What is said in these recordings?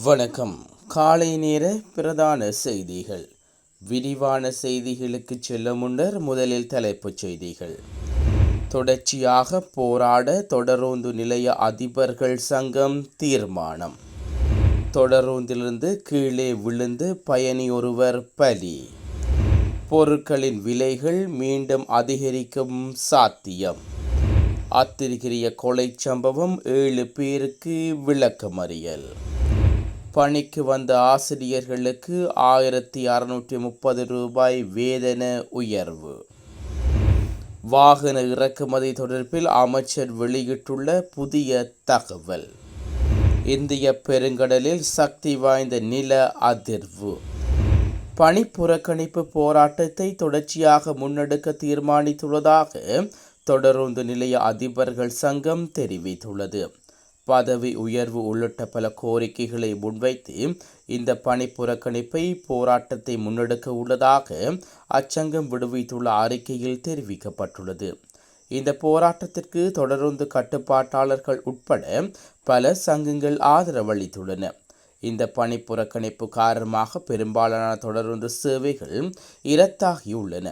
வணக்கம். காலை நேர பிரதான செய்திகள். விரிவான செய்திகளுக்கு செல்ல முன்னர் முதலில் தலைப்புச் செய்திகள். தொடர்ச்சியாக போராட தொடருந்து நிலைய அதிபர்கள் சங்கம் தீர்மானம். தொடருந்திலிருந்து கீழே விழுந்து பயணி ஒருவர் பலி. பொருட்களின் விலைகள் மீண்டும் அதிகரிக்கும் சாத்தியம். அத்திரிகிரிய கொலை சம்பவம் 7 பேருக்கு விளக்கமறியல். பணிக்கு வந்த ஆசிரியர்களுக்கு 1630 ரூபாய் வேதன உயர்வு. வாகன இறக்குமதி தொடர்பில் அமைச்சர் வெளியிட்டுள்ள புதிய தகவல். இந்திய பெருங்கடலில் சக்தி வாய்ந்த நில அதிர்வு. பணி புறக்கணிப்பு போராட்டத்தை தொடர்ச்சியாக முன்னெடுக்க தீர்மானித்துள்ளதாக தொடருந்து நிலைய அதிபர்கள் சங்கம் தெரிவித்துள்ளது. பதவி உயர்வு உள்ளிட்ட பல கோரிக்கைகளை முன்வைத்து இந்த பணி புறக்கணிப்பை போராட்டத்தை முன்னெடுக்க உள்ளதாக அச்சங்கம் விடுவித்துள்ள அறிக்கையில் தெரிவிக்கப்பட்டுள்ளது. இந்த போராட்டத்திற்கு தொடருந்து கட்டுப்பாட்டாளர்கள் உட்பட பல சங்கங்கள் ஆதரவளித்துள்ளன. இந்த பணி புறக்கணிப்பு காரணமாக பெரும்பாலான தொடருந்து சேவைகள் இரத்தாகியுள்ளன.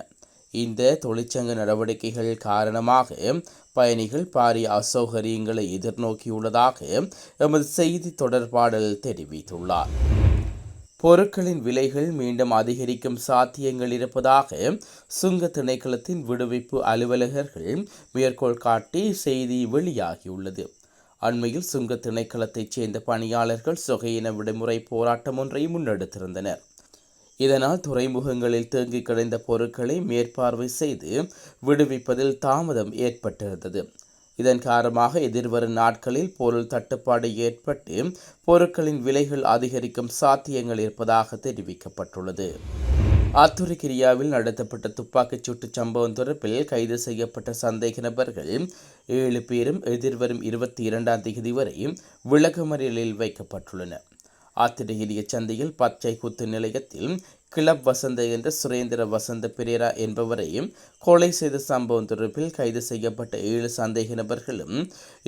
இந்த தொழிற்சங்க நடவடிக்கைகள் காரணமாக பயணிகள் பாரிய அசௌகரியங்களை எதிர்நோக்கியுள்ளதாக எமது செய்தி தொடர்பாளர் தெரிவித்துள்ளார். பொருட்களின் விலைகள் மீண்டும் அதிகரிக்கும் சாத்தியங்கள் இருப்பதாக சுங்க திணைக்களத்தின் விடுவிப்பு அலுவலகர்கள் மேற்கோள் காட்டி செய்தி வெளியாகியுள்ளது. அண்மையில் சுங்க திணைக்களத்தைச் சேர்ந்த பணியாளர்கள் சொகையின விடுமுறை போராட்டம் ஒன்றை முன்னெடுத்திருந்தனர். இதனால் துறைமுகங்களில் தேங்கி கிடந்த பொருட்களை மேற்பார்வை செய்து விடுவிப்பதில் தாமதம் ஏற்பட்டிருந்தது. இதன் காரணமாக எதிர்வரும் நாட்களில் பொருள் தட்டுப்பாடு ஏற்பட்டு பொருட்களின் விலைகள் அதிகரிக்கும் சாத்தியங்கள் இருப்பதாக தெரிவிக்கப்பட்டுள்ளது. அத்துரிகிரியாவில் நடத்தப்பட்ட துப்பாக்கிச் சூட்டு சம்பவம் தொடர்பில் கைது செய்யப்பட்ட சந்தேக நபர்கள் 7 பேரும் எதிர்வரும் 22ஆம் தேதி வரை விளக்கமறியலில் வைக்கப்பட்டுள்ளனர். ஆத்திரகிரிய சந்தையில் பச்சை குத்து நிலையத்தில் கிளப் வசந்த என்ற சுரேந்திர வசந்த பெரேரா என்பவரை கொலை செய்த சம்பவம் தொடர்பில் கைது செய்யப்பட்ட 7 சந்தேக நபர்களும்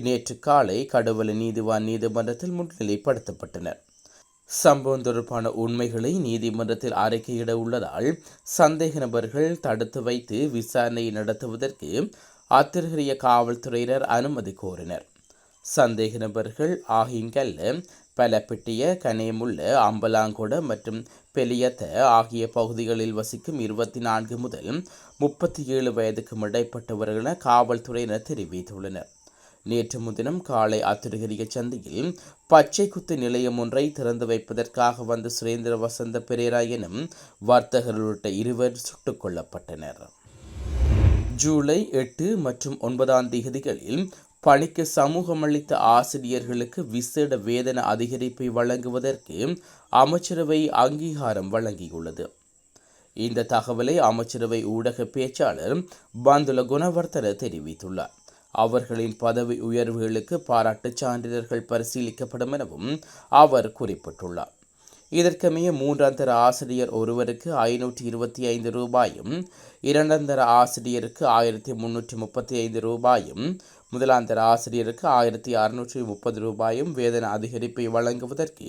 நேற்று காலை கடவல நீதிவான் நீதிமன்றத்தில் முன்னிலைப்படுத்தப்பட்டனர். சம்பவம் தொடர்பான உண்மைகளை நீதிமன்றத்தில் அறிக்கையிட உள்ளதால் சந்தேக நபர்கள் தடுத்து வைத்து விசாரணை நடத்துவதற்கு ஆத்திரகிரிய காவல்துறையினர் அனுமதி கோரினர். சந்தேக நபர்கள் ஆகிங்கல்ல, பலப்பிட்டிய, கனேமுல்ல, அம்பலாங்கொட மற்றும் பெலியத்த ஆகிய பகுதிகளில் வசிக்கும் 24 முதல் 37 வயதுக்கும் இடைப்பட்டவர்கள் என காவல்துறையினர் தெரிவித்துள்ளனர். நேற்று முன்தினம் காலை அத்திரிகிரிய சந்தையில் பச்சை குத்து நிலையம் ஒன்றை திறந்து வைப்பதற்காக வந்த சுரேந்திர வசந்த பெரேரா எனும் வர்த்தகர் உள்ளிட்ட 2 சுட்டுக் கொல்லப்பட்டனர். ஜூலை 8 மற்றும் 9ஆம் தேதிகளில் பணிக்கு சமூகமளித்த ஆசிரியர்களுக்கு விசேட வேதன அதிகரிப்பை வழங்குவதற்கு அமைச்சரவை அங்கீகாரம் வழங்கியுள்ளது. இந்த தகவலை அமைச்சரவை ஊடக பேச்சாளர் பந்துல குணவர்த்தன தெரிவித்துள்ளார். அவர்களின் பதவி உயர்வுகளுக்கு பாராட்டுச் சான்றிதழ்கள் பரிசீலிக்கப்படும் எனவும் அவர் குறிப்பிட்டுள்ளார். இதற்கமைய 3ஆம் தர ஆசிரியர் ஒருவருக்கு 525 ரூபாயும், 2ஆம் தர ஆசிரியருக்கு 1335 ரூபாயும், 1ஆம் தர ஆசிரியருக்கு 1630 ரூபாயும் வேதன அதிகரிப்பை வழங்குவதற்கு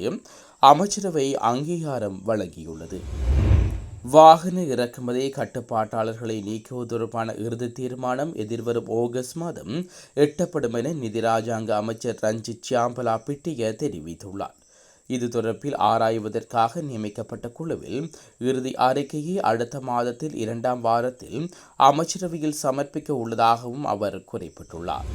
அமைச்சரவை அங்கீகாரம் வழங்கியுள்ளது. வாகன இறக்குமதி கட்டுப்பாட்டாளர்களை நீக்குவது தொடர்பான இறுதி தீர்மானம் எதிர்வரும் ஆகஸ்ட் மாதம் எட்டப்படும் என நிதி ராஜாங்க அமைச்சர் ரஞ்சித் சியாம்பலா பிட்டிய தெரிவித்துள்ளார். இது தொடர்பில் ஆராய்வதற்காக நியமிக்கப்பட்ட குழுவில் இறுதி அறிக்கையை அடுத்த மாதத்தில் 2ஆம் வாரத்தில் அமைச்சரவையில் சமர்ப்பிக்க உள்ளதாகவும் அவர் குறிப்பிட்டுள்ளார்.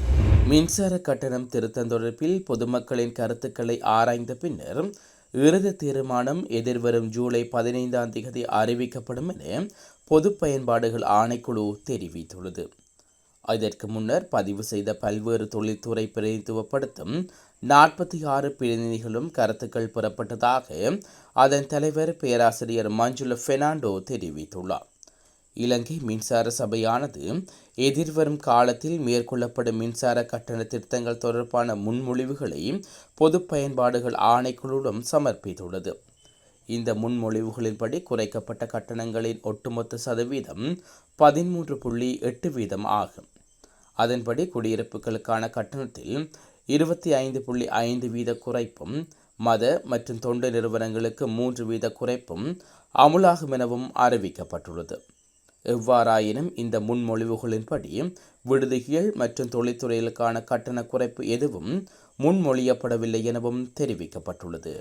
மின்சார கட்டணம் திருத்தம் தொடர்பில் பொதுமக்களின் கருத்துக்களை ஆராய்ந்த பின்னர் இறுதி தீர்மானம் எதிர்வரும் ஜூலை 15ஆம் தேதி அறிவிக்கப்படும் என பொது பயன்பாடுகள் ஆணைக்குழு தெரிவித்துள்ளது. இதற்கு முன்னர் பதிவு செய்த பல்வேறு தொழில்துறை பிரதிநிதித்துவப்படுத்தும் 46 பிரதிநிதிகளும் கருத்துக்கள் பெறப்பட்டதாக அதன் தலைவர் பேராசிரியர் மஞ்சுள பெர்னாண்டோ தெரிவித்துள்ளார். இலங்கை மின்சார சபையானது எதிர்வரும் காலத்தில் மேற்கொள்ளப்படும் மின்சார கட்டண திருத்தங்கள் தொடர்பான முன்மொழிவுகளை பொது பயன்பாடுகள் ஆணைக்குழுவிடம் சமர்ப்பித்துள்ளது. இந்த முன்மொழிவுகளின்படி குறைக்கப்பட்ட கட்டணங்களின் ஒட்டுமொத்த சதவீதம் 13.8% ஆகும். அதன்படி குடியிருப்புகளுக்கான கட்டணத்தில் 25.5% குறைப்பும் மத மற்றும் தொண்டு நிறுவனங்களுக்கு 3% குறைப்பும் அமுலாகும் எனவும் அறிவிக்கப்பட்டுள்ளது. எவ்வாறாயினும் இந்த முன்மொழிவுகளின்படி விடுதிகள் மற்றும் தொழில்துறைகளுக்கான கட்டண குறைப்பு எதுவும் முன்மொழியப்படவில்லை எனவும் தெரிவிக்கப்பட்டுள்ளது.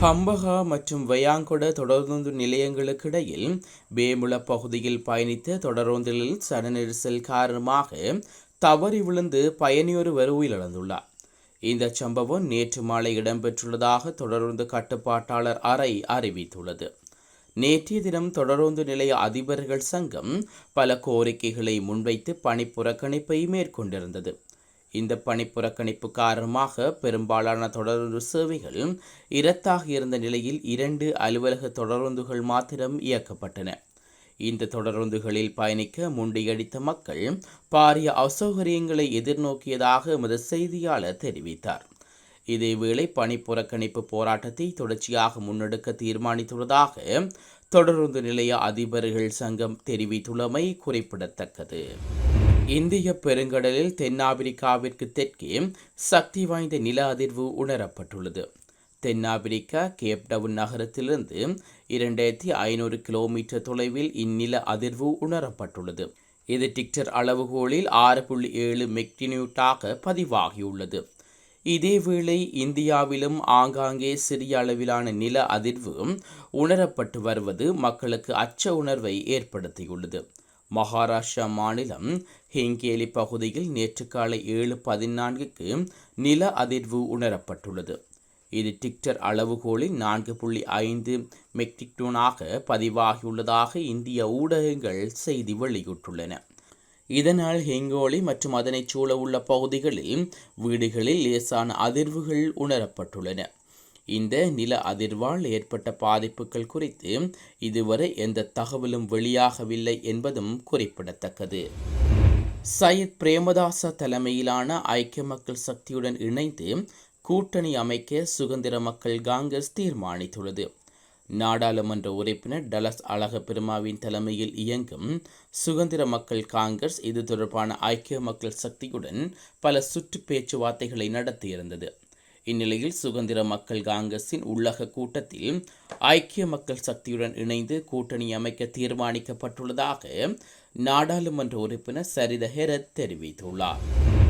ஹம்பகா மற்றும் வயாங்கொட தொடருந்து நிலையங்களுக்கு இடையில் பேமுல பகுதியில் பயணித்த தொடருந்தில் சன நெரிசல் காரணமாக தவறி விழுந்து பயணியொருவர் உயிரிழந்துள்ளார். இந்த சம்பவம் நேற்று மாலை இடம்பெற்றுள்ளதாக தொடருந்து கட்டுப்பாட்டாளர் அறை அறிவித்துள்ளது. நேற்றைய தினம் தொடருந்து நிலைய அதிபர்கள் சங்கம் பல கோரிக்கைகளை முன்வைத்து பணிப்புறக்கணிப்பை மேற்கொண்டிருந்தது. இந்த பணிப்புறக்கணிப்பு காரணமாக பெரும்பாலான தொடருந்து சேவைகள் இரத்தாக இருந்த நிலையில் 2 அலுவலக தொடருந்துகள் மாத்திரம் இயக்கப்பட்டன. இந்த தொடருந்துகளில் பயணிக்க முண்டியடித்த மக்கள் பாரிய அசௌகரியங்களை எதிர்நோக்கியதாக எமது செய்தியாளர் தெரிவித்தார். இதேவேளை பணிப்புறக்கணிப்பு போராட்டத்தை தொடர்ச்சியாக முன்னெடுக்க தீர்மானித்துள்ளதாக தொடருந்து நிலைய அதிபர்கள் சங்கம் தெரிவித்துள்ளமை குறிப்பிடத்தக்கது. இந்திய பெருங்கடலில் தென்னாப்பிரிக்காவிற்கு தெற்கே சக்தி வாய்ந்த நில அதிர்வு உணரப்பட்டுள்ளது. தென்னாப்பிரிக்கா கேப்டவுன் நகரத்திலிருந்து 2500 கிலோமீட்டர் தொலைவில் இந்நில அதிர்வு உணரப்பட்டுள்ளது. இது டிக்டர் அளவுகோலில் 6.7 மெக்னிடியூடாக பதிவாகியுள்ளது. இதேவேளை இந்தியாவிலும் ஆங்காங்கே சிறிய அளவிலான நில அதிர்வு உணரப்பட்டு வருவது மக்களுக்கு அச்ச உணர்வை ஏற்படுத்தியுள்ளது. மகாராஷ்டிரா மாநிலம் ஹிங்கேலி பகுதியில் நேற்று காலை 7:14க்கு நில அதிர்வு உணரப்பட்டுள்ளது. இது டிக்டர் அளவுகோலில் 4.5 மெக்னிடியூடாக பதிவாகியுள்ளதாக இந்திய ஊடகங்கள் செய்தி வெளியிட்டுள்ளன. இதனால் ஹிங்கோலி மற்றும் அதனை சூழ உள்ள பகுதிகளில் வீடுகளில் லேசான அதிர்வுகள் உணரப்பட்டுள்ளன. இந்த நில அதிர்வால் ஏற்பட்ட பாதிப்புகள் குறித்து இதுவரை எந்த தகவலும் வெளியாகவில்லை என்பதும் குறிப்பிடத்தக்கது. சையத் பிரேமதாச தலைமையிலான ஐக்கிய மக்கள் சக்தியுடன் இணைந்து கூட்டணி அமைக்க சுதந்திர மக்கள் காங்கிரஸ் தீர்மானித்துள்ளது. நாடாளுமன்ற உறுப்பினர் டலஸ் அழகப்பெருமாவின் தலைமையில் இயங்கும் சுதந்திர மக்கள் காங்கிரஸ் இது தொடர்பான ஐக்கிய மக்கள் சக்தியுடன் பல சுற்று பேச்சுவார்த்தைகளை நடத்தியிருந்தது. இந்நிலையில் சுதந்திர மக்கள் காங்கிரஸின் உள்ளக கூட்டத்தில் ஐக்கிய மக்கள் சக்தியுடன் இணைந்து கூட்டணி அமைக்க தீர்மானிக்கப்பட்டுள்ளதாக நாடாளுமன்ற உறுப்பினர் சரித ஹெரத் தெரிவித்துள்ளார்.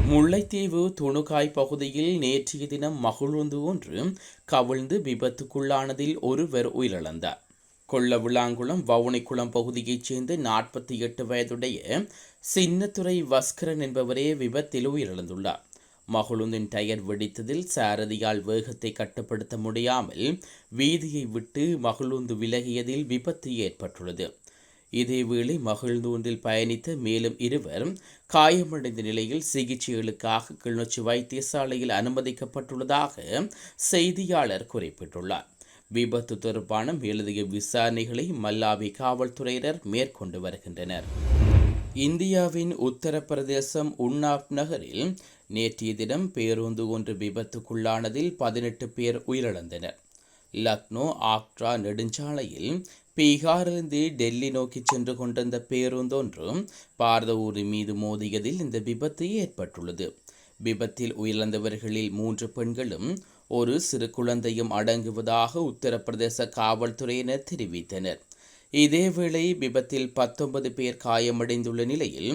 முல்லைத்தீவு துணுகாய் பகுதியில் நேற்றைய தினம் மகிழுந்து ஒன்று கவிழ்ந்து விபத்துக்குள்ளானதில் ஒருவர் உயிரிழந்தார். கொள்ளவிளாங்குளம் வவுனிக்குளம் பகுதியைச் சேர்ந்த 48 வயதுடைய சின்னத்துறை வஸ்கரன் என்பவரே விபத்தில் உயிரிழந்துள்ளார். மகிழுந்தின் டயர் வெடித்ததில் சாரதியால் வேகத்தை கட்டுப்படுத்த முடியாமல் வீதியை விட்டு மகிழுந்து விலகியதில் விபத்து ஏற்பட்டுள்ளது. இதேவேளை மகிழ்ந்தூந்தில் பயணித்த மேலும் 2 காயமடைந்த நிலையில் சிகிச்சைகளுக்காக கிளிநொச்சி வைத்தியசாலையில் அனுமதிக்கப்பட்டுள்ளதாக செய்தியாளர் குறிப்பிட்டுள்ளார். விபத்து தொடர்பான மேலதிக விசாரணைகளை மல்லாவி காவல்துறையினர் மேற்கொண்டு வருகின்றனர். இந்தியாவின் உத்தரப்பிரதேசம் உன்னாவ் நகரில் நேற்றைய தினம் பேருந்து ஒன்று விபத்துக்குள்ளானதில் 18 பேர் உயிரிழந்தனர். லக்னோ ஆக்ரா நெடுஞ்சாலையில் பீகாரிலிருந்து டெல்லி நோக்கி சென்று கொண்டிருந்த பேருந்தொன்று பார்தவூரி மீது மோதியதில் இந்த விபத்து ஏற்பட்டுள்ளது. விபத்தில் உயிரிழந்தவர்களில் 3 பெண்களும் ஒரு சிறு குழந்தையும் அடங்குவதாக உத்தரப்பிரதேச காவல்துறையினர் தெரிவித்தனர். இதேவேளை விபத்தில் 19 பேர் காயமடைந்துள்ள நிலையில்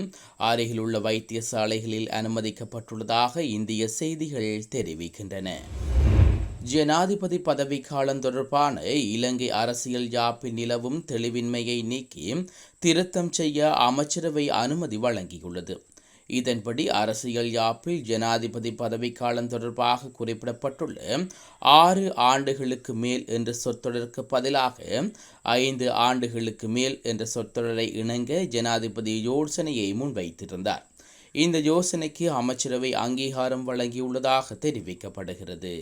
அருகில் உள்ள வைத்தியசாலைகளில் அனுமதிக்கப்பட்டுள்ளதாக இந்திய செய்திகள் தெரிவிக்கின்றன. ஜனாதிபதி பதவிக்காலம் தொடர்பான இலங்கை அரசியல் யாப்பில் நிலவும் தெளிவின்மையை நீக்கி திருத்தம் செய்ய அமைச்சரவை அனுமதி வழங்கியுள்ளது. இதன்படி அரசியல் யாப்பில் ஜனாதிபதி பதவிக்காலம் தொடர்பாக குறிப்பிடப்பட்டுள்ள 6 ஆண்டுகளுக்கு மேல் என்ற சொற்றொடருக்கு பதிலாக 5 ஆண்டுகளுக்கு மேல் என்ற சொற்றொடரை இணங்க ஜனாதிபதி யோசனையை முன்வைத்திருந்தார். இந்த யோசனைக்கு அமைச்சரவை அங்கீகாரம் வழங்கியுள்ளதாக தெரிவிக்கப்படுகிறது.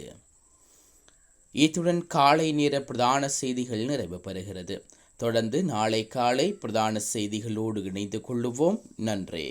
இத்துடன் காலை நேர பிரதான செய்திகள் நிறைவு பெறுகிறது. தொடர்ந்து நாளை காலை பிரதான செய்திகளோடு இணைந்து கொள்ளுவோம். நன்றி.